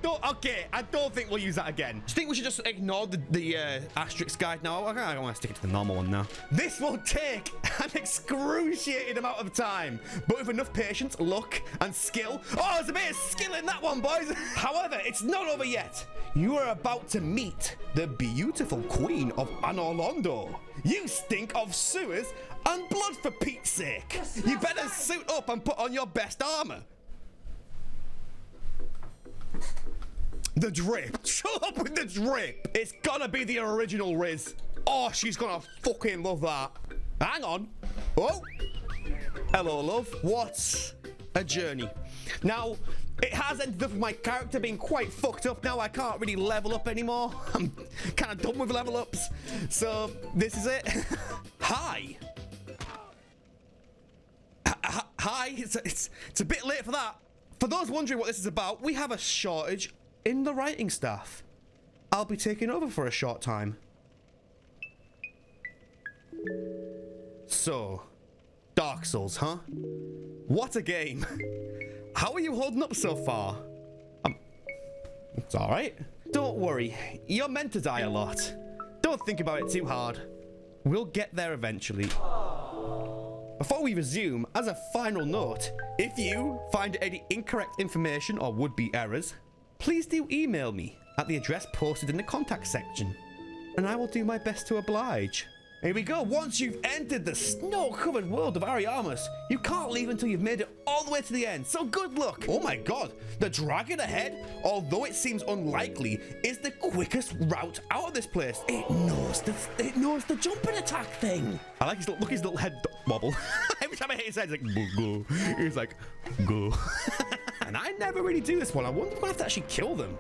don't think we'll use that again. Do you think we should just ignore the asterisk guide now? I want to stick it to the normal one now. This will take an excruciating amount of time, but with enough patience, luck, and skill. Oh, there's a bit of skill in that one, boys. However, it's not over yet. You are about to meet the beautiful Queen of Anolondo. You stink of sewers and blood, for Pete's sake. You better suit up and put on your best armor. The drip. Shut up with the drip. It's gotta be the original Riz. Oh, she's gonna fucking love that. Hang on. Oh. Hello, love. What a journey. Now, it has ended up with my character being quite fucked up now. I can't really level up anymore. I'm kind of done with level ups. So, this is it. Hi. Hi. It's a bit late for that. For those wondering what this is about, we have a shortage in the writing staff. I'll be taking over for a short time. So, Dark Souls, huh? What a game. How are you holding up so far? It's alright. Don't worry, you're meant to die a lot. Don't think about it too hard. We'll get there eventually. Before we resume, as a final note, if you find any incorrect information or would-be errors, please do email me at the address posted in the contact section, and I will do my best to oblige. Here we go. Once you've entered the snow-covered world of Ariamus, you can't leave until you've made it all the way to the end. So good luck. Oh my god. The dragon ahead, although it seems unlikely, is the quickest route out of this place. It knows the jumping attack thing. I like his little head wobble. Every time I hit his head, it's like, go. He's like, go. And I never really do this one. I wonder if I have to actually kill them.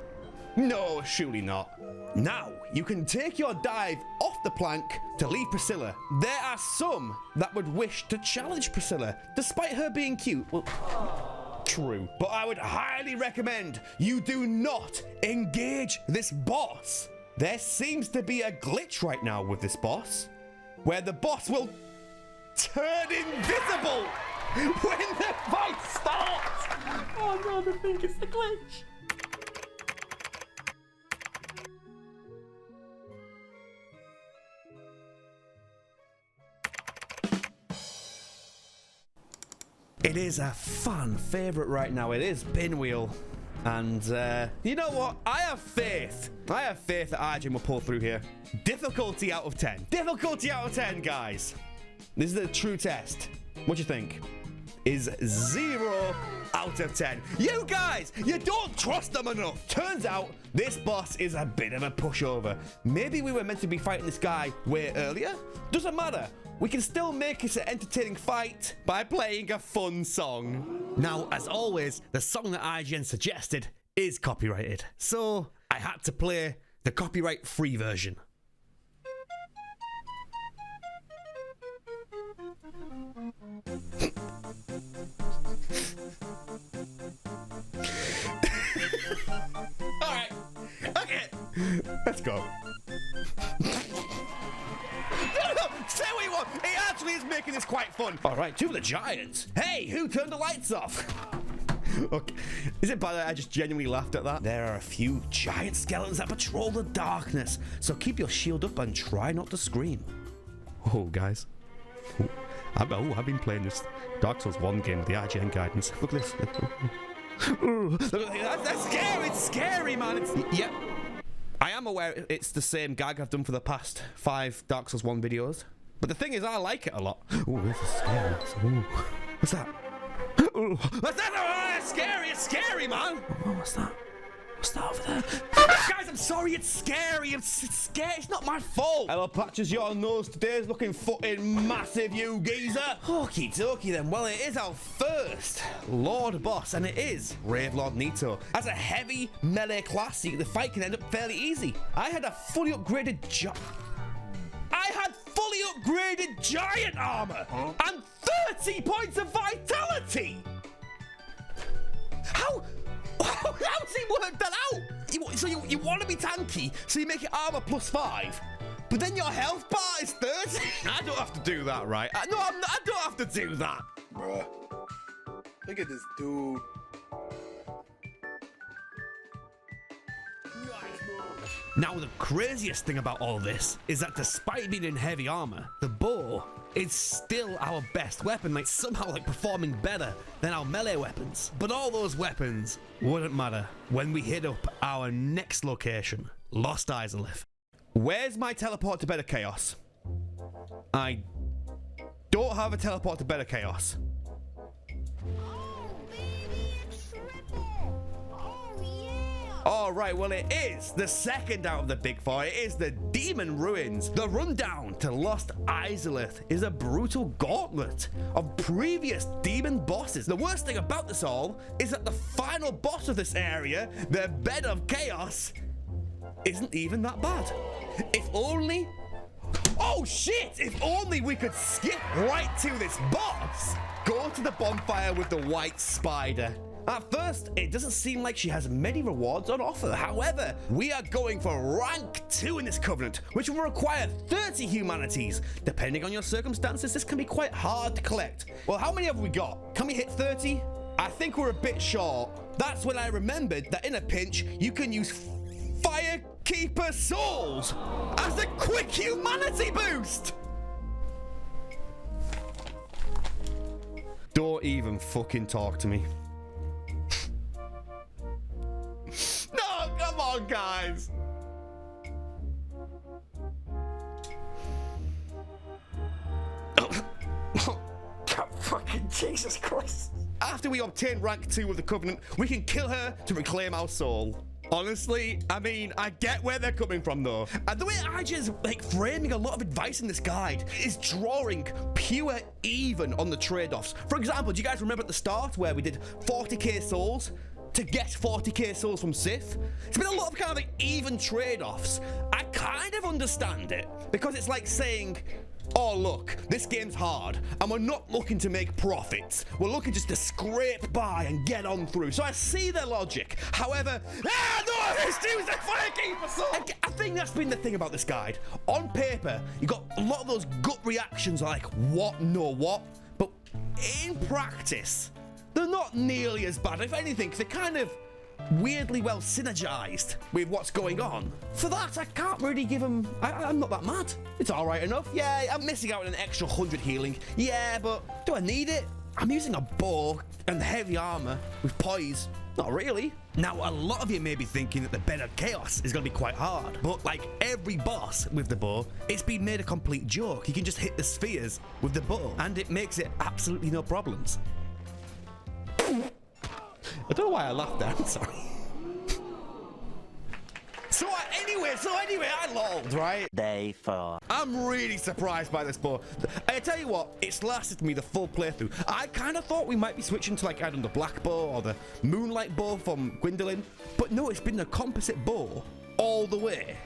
No, surely not. Now, you can take your dive off the plank to leave Priscilla. There are some that would wish to challenge Priscilla, despite her being cute. Well, true. But I would highly recommend you do not engage this boss. There seems to be a glitch right now with this boss, where the boss will turn invisible when the fight starts. Oh no, I think it's the glitch. It is a fan favourite right now. It is Pinwheel. And you know what? I have faith. I have faith that IGN will pull through here. Difficulty out of 10. Difficulty out of 10, guys. This is the true test. What do you think? Is 0 out of 10. You guys, you don't trust them enough. Turns out this boss is a bit of a pushover. Maybe we were meant to be fighting this guy way earlier. Doesn't matter. We can still make it an entertaining fight by playing a fun song. Now, as always, the song that IGN suggested is copyrighted. So I had to play the copyright-free version. All right. Okay. Let's go. Say what you want. He actually is making this quite fun. All right, to the giants. Hey, who turned the lights off? Okay. Is it bad that I just genuinely laughed at that? There are a few giant skeletons that patrol the darkness, so keep your shield up and try not to scream. Oh, guys. I've been playing this Dark Souls 1 game with the IGN guidance. Look at this. That's scary. It's scary, man. Yep. I am aware it's the same gag I've done for the past 5 Dark Souls 1 videos. But the thing is, I like it a lot. Oh, this is scary. Ooh. What's that? Ooh. What's that? Oh, it's scary. It's scary, man. Oh, what's that? What's that over there? Guys, I'm sorry. It's scary. It's scary. It's not my fault. Hello, Patches. Your nose today is looking fucking massive, you geezer. Okie dokie then. Well, it is our first Lord boss, and it is Gravelord Nito. As a heavy melee class, the fight can end up fairly easy. I had fully upgraded giant armor and 30 points of vitality. How's he worked that out? So you want to be tanky, so you make it armor +5, but then your health bar is 30? I don't have to do that, right? I don't have to do that. Bruh. Look at this dude. Now, the craziest thing about all this is that despite being in heavy armor, the bow is still our best weapon, somehow performing better than our melee weapons. But all those weapons wouldn't matter when we hit up our next location, Lost Izalith. Where's my teleport to Better Chaos? I don't have a teleport to Better Chaos. All right, well, it is the second out of the big 4. It is the Demon Ruins. The rundown to Lost Izalith is a brutal gauntlet of previous demon bosses. The worst thing about this all is that the final boss of this area, the Bed of Chaos, isn't even that bad. If only... Oh, shit! If only we could skip right to this boss. Go to the bonfire with the white spider. At first, it doesn't seem like she has many rewards on offer. However, we are going for rank 2 in this covenant, which will require 30 humanities. Depending on your circumstances, this can be quite hard to collect. Well, how many have we got? Can we hit 30? I think we're a bit short. That's when I remembered that in a pinch, you can use Firekeeper Souls as a quick humanity boost. Don't even fucking talk to me. No, come on, guys. Jesus Christ. After we obtain rank 2 with the Covenant, we can kill her to reclaim our soul. Honestly, I mean, I get where they're coming from though. And the way IGN's like framing a lot of advice in this guide is drawing pure even on the trade-offs. For example, do you guys remember at the start where we did 40k souls to get 40k souls from Seath? It's been a lot of kind of like even trade-offs. I kind of understand it because it's like saying, oh look, this game's hard and we're not looking to make profits. We're looking just to scrape by and get on through. So I see their logic. However, I think that's been the thing about this guide. On paper, you got a lot of those gut reactions like what, no, what, but in practice, they're not nearly as bad. If anything, they're kind of weirdly well synergized with what's going on. For that, I can't really give them. I'm not that mad. It's all right enough. Yeah, I'm missing out on an extra 100 healing. Yeah, but do I need it? I'm using a bow and heavy armor with poise. Not really. Now, a lot of you may be thinking that the bed of chaos is going to be quite hard, but like every boss with the bow, it's been made a complete joke. You can just hit the spheres with the bow, and it makes it absolutely no problems. I don't know why I laughed there, I'm sorry. So anyway, I lolled, right? Day 4. I'm really surprised by this bow. I tell you what, it's lasted me the full playthrough. I kind of thought we might be switching to like either the black bow or the moonlight bow from Gwyndolin, but no, it's been the composite bow all the way.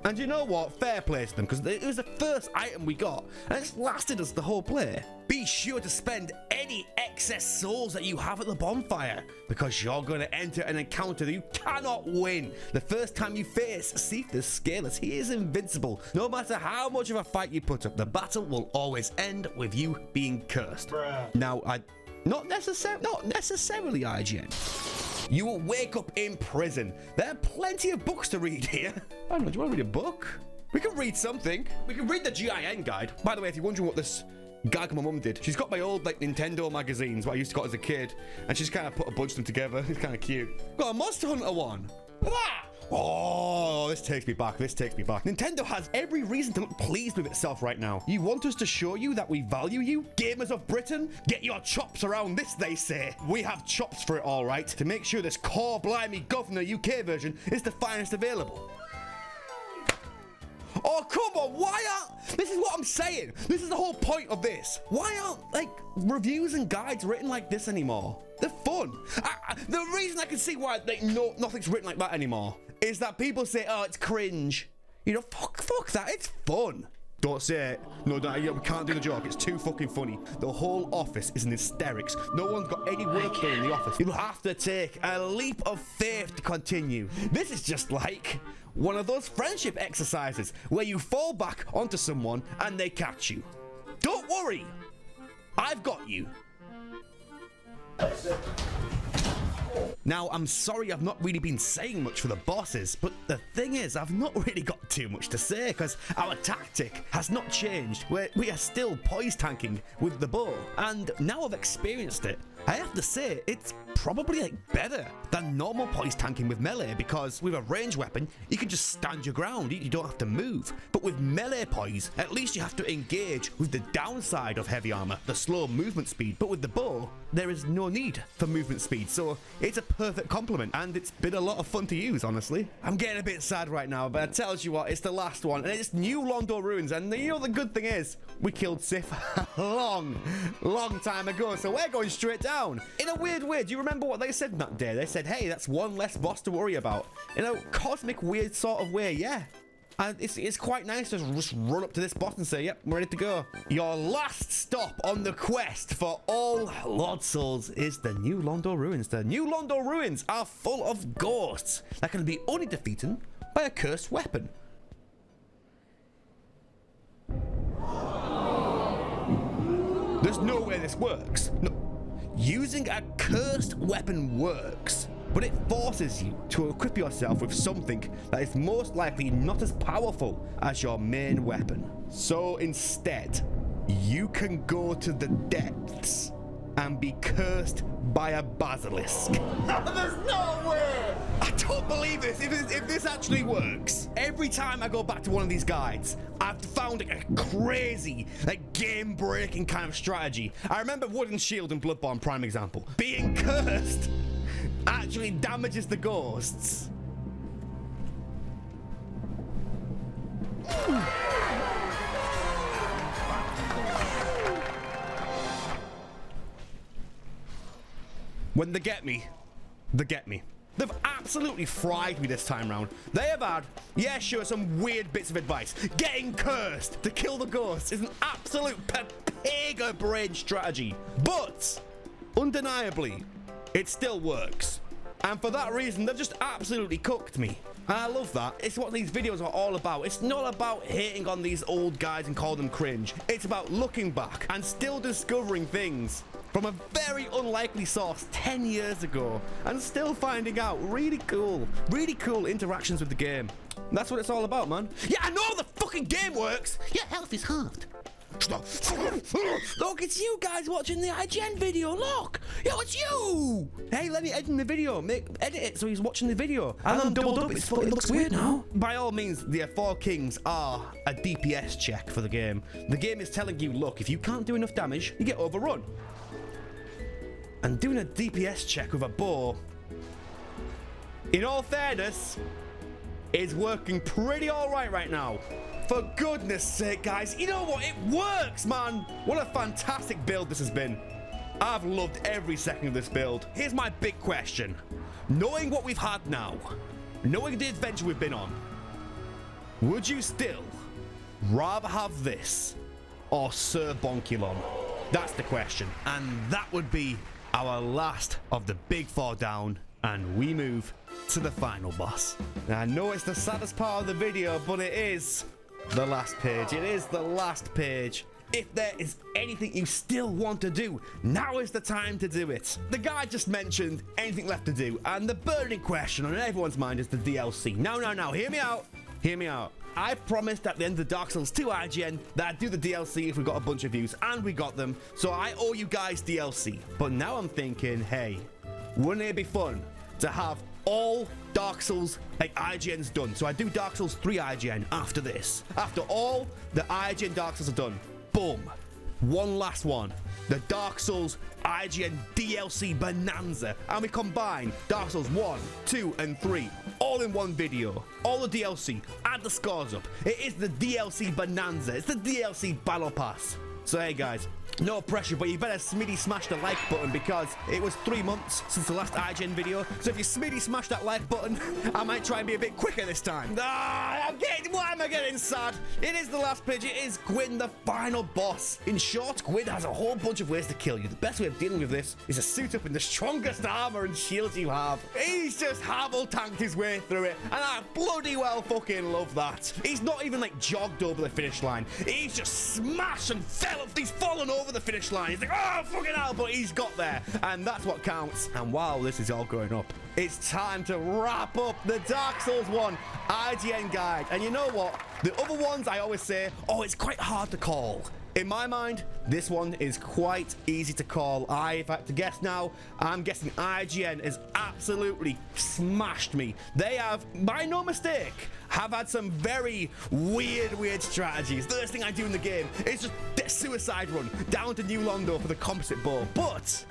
And you know what? Fair play to them, because it was the first item we got, and it's lasted us the whole play. Be sure to spend any excess souls that you have at the bonfire, because you're going to enter an encounter that you cannot win. The first time you face Seath the Scaleless, he is invincible. No matter how much of a fight you put up, the battle will always end with you being cursed. Bruh. Now, not necessarily IGN. You will wake up in prison. There are plenty of books to read here. I don't know, do you want to read a book? We can read something. We can read the GIN guide. By the way, if you're wondering what this gag my mum did, she's got my old like Nintendo magazines, what I used to got as a kid, and she's kind of put a bunch of them together. It's kind of cute. Got a Monster Hunter one. Ah! Oh, this takes me back. Nintendo has every reason to look pleased with itself right now. You want us to show you that we value you? Gamers of Britain, get your chops around this, they say. We have chops for it, all right, to make sure this core blimey governor UK version is the finest available. Oh, come on, why aren't... This is what I'm saying. This is the whole point of this. Why aren't, like, reviews and guides written like this anymore? They're fun. The reason I can see why nothing's written like that anymore is that people say, oh, it's cringe. You know, fuck that. It's fun. Don't say it. No, we can't do the joke. It's too fucking funny. The whole office is in hysterics. No one's got any work done in the office. You'll have to take a leap of faith to continue. This is just like one of those friendship exercises where you fall back onto someone and they catch you. Don't worry. I've got you. Now, I'm sorry I've not really been saying much for the bosses, but the thing is, I've not really got too much to say because our tactic has not changed. We are still poise tanking with the bow, and now I've experienced it, I have to say it's probably like better than normal poise tanking with melee, because with a ranged weapon, you can just stand your ground, you don't have to move. But with melee poise, at least you have to engage with the downside of heavy armor, the slow movement speed. But with the bow, there is no need for movement speed, so it's a perfect complement, and it's been a lot of fun to use, honestly. I'm getting a bit sad right now, but I tell you what, it's the last one, and it's New Londo Ruins, and you know the good thing is, we killed Seath a long time ago, so we're going straight down. In a weird way, do you remember what they said that day? They said, hey, that's one less boss to worry about. In a cosmic weird sort of way, yeah. And it's quite nice to just run up to this boss and say, yep, we're ready to go. Your last stop on the quest for all Lord Souls is the New Londo Ruins. The New Londo Ruins are full of ghosts that can be only defeated by a cursed weapon. There's no way this works. No. Using a cursed weapon works, but it forces you to equip yourself with something that is most likely not as powerful as your main weapon. So instead, you can go to the depths and be cursed by a basilisk. There's no way! I don't believe this. If this actually works, every time I go back to one of these guides, I've found a crazy, like, game-breaking kind of strategy. I remember Wooden Shield and Bloodborne, prime example. Being cursed actually damages the ghosts. When they get me, they get me. They've absolutely fried me this time round. They have had, yeah, sure, some weird bits of advice. Getting cursed to kill the ghosts is an absolute pega-brain strategy. But, undeniably, it still works. And for that reason, they've just absolutely cooked me. And I love that. It's what these videos are all about. It's not about hating on these old guys and calling them cringe. It's about looking back and still discovering things from a very unlikely source 10 years ago and still finding out really cool interactions with the game. That's what it's all about, man. Yeah, I know the fucking game works. Your health is halved. Look, it's you guys watching the IGN video. Look, yo, it's you. Hey, let me edit the video. Edit it so he's watching the video. And I'm doubled up. It looks weird now. By all means, the 4 kings are a DPS check for the game. The game is telling you, look, if you can't do enough damage, you get overrun. And doing a DPS check with a bow, in all fairness, is working pretty alright right now. For goodness sake, guys, you know what? It works, man. What a fantastic build this has been. I've loved every second of this build. Here's my big question. Knowing what we've had now, knowing the adventure we've been on, would you still rather have this or Sir Bonkulon? That's the question. And that would be our last of the big 4 down, and we move to the final boss. Now, I know it's the saddest part of the video, but it is the last page. It is the last page. If there is anything you still want to do, now is the time to do it. The guy just mentioned anything left to do, and the burning question on everyone's mind is the DLC. Now, hear me out. Hear me out. I promised at the end of the Dark Souls 2 IGN that I'd do the DLC if we got a bunch of views, and we got them, so I owe you guys DLC. But now I'm thinking, hey, wouldn't it be fun to have all Dark Souls like IGN's done? So I do Dark Souls 3 IGN after this. After all the IGN Dark Souls are done, boom, one last one. The Dark Souls IGN DLC Bonanza. And we combine Dark Souls 1, 2, and 3 all in one video. All the DLC. Add the scores up. It is the DLC Bonanza. It's the DLC Battle Pass. So hey guys, no pressure, but you better smash the like button because it was 3 months since the last IGN video. So if you smash that like button, I might try and be a bit quicker this time. Why am I getting sad? It is the last page. It is Gwyn, the final boss. In short, Gwyn has a whole bunch of ways to kill you. The best way of dealing with this is to suit up in the strongest armor and shields you have. He's just tanked his way through it, and I bloody well fucking love that. He's not even like jogged over the finish line. He's just smashed and he's fallen over the finish line. He's like, oh, fucking hell, but he's got there. And that's what counts. And while this is all going up, it's time to wrap up the Dark Souls 1 IGN guide. And you know what? The other ones I always say, oh, it's quite hard to call. In my mind, this one is quite easy to call. If I had to guess now, I'm guessing IGN has absolutely smashed me. They have, by no mistake, have had some very weird strategies. The first thing I do in the game is just suicide run down to New Londo for the composite bow. But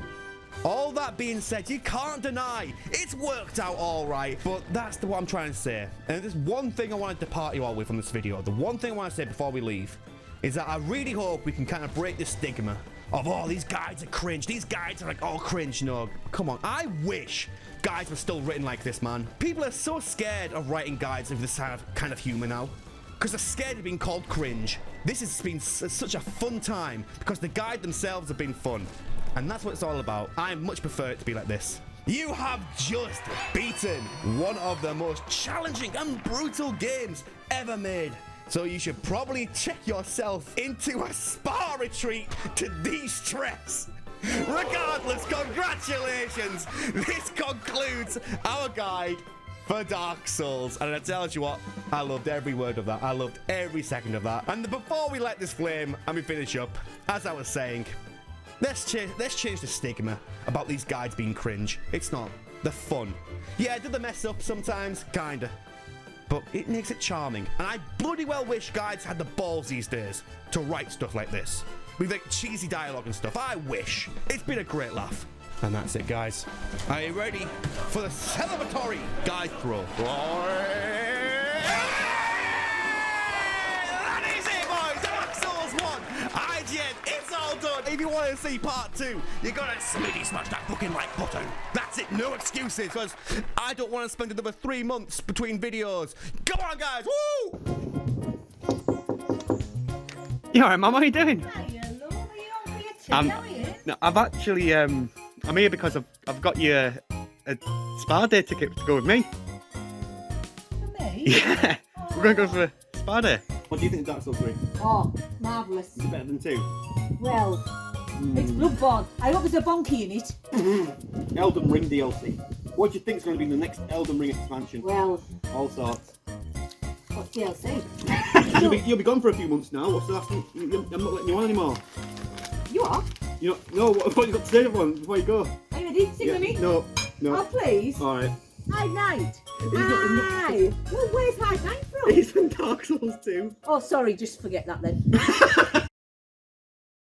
all that being said, you can't deny it's worked out all right. But that's what I'm trying to say. And there's one thing I wanted to part you all with on this video. The one thing I want to say before we leave is that I really hope we can kind of break this stigma of, oh, these guides are cringe. These guides are like all cringe. No, come on. I wish guides were still written like this, man. People are so scared of writing guides of this kind of humor now because they're scared of being called cringe. This has been such a fun time because the guide themselves have been fun. And that's what it's all about. I much prefer it to be like this. You have just beaten one of the most challenging and brutal games ever made. So you should probably check yourself into a spa retreat to de-stress. Regardless, congratulations. This concludes our guide for Dark Souls. And I tell you what, I loved every word of that. I loved every second of that. And before we let this flame and we finish up, as I was saying, let's change the stigma about these guides being cringe. It's not. the fun. Yeah, did the mess up sometimes? Kinda. But it makes it charming. And I bloody well wish guides had the balls these days to write stuff like this. With like cheesy dialogue and stuff. I wish. It's been a great laugh. And that's it, guys. Are you ready for the celebratory guide throw? That is it, boys. Dark Souls 1. IGN, it's all done. If you want to see part 2, you gotta smash that fucking like button. That's it, no excuses, because I don't want to spend another 3 months between videos. Come on, guys, woo! You alright, Mum? How are you doing? No, I've actually, I'm here because I've got you a spa day ticket to go with me. For me? Yeah, we're going to go for a spa day. What do you think of Dark Souls 3? Oh, marvellous. Is it better than 2? Well, it's Bloodborne. I hope there's a bonky in it. Elden Ring DLC. What do you think is going to be the next Elden Ring expansion? Well, all sorts. what's DLC? You'll be gone for a few months now. What's the last thing? I'm not letting you on anymore. You are? You know, no, what have you got to say to everyone before you go? Are you ready? Sing with me? No. Oh, please. Alright. High Night. Aye. Well, where's High Night from? He's from Dark Souls 2. Oh, sorry, just forget that then.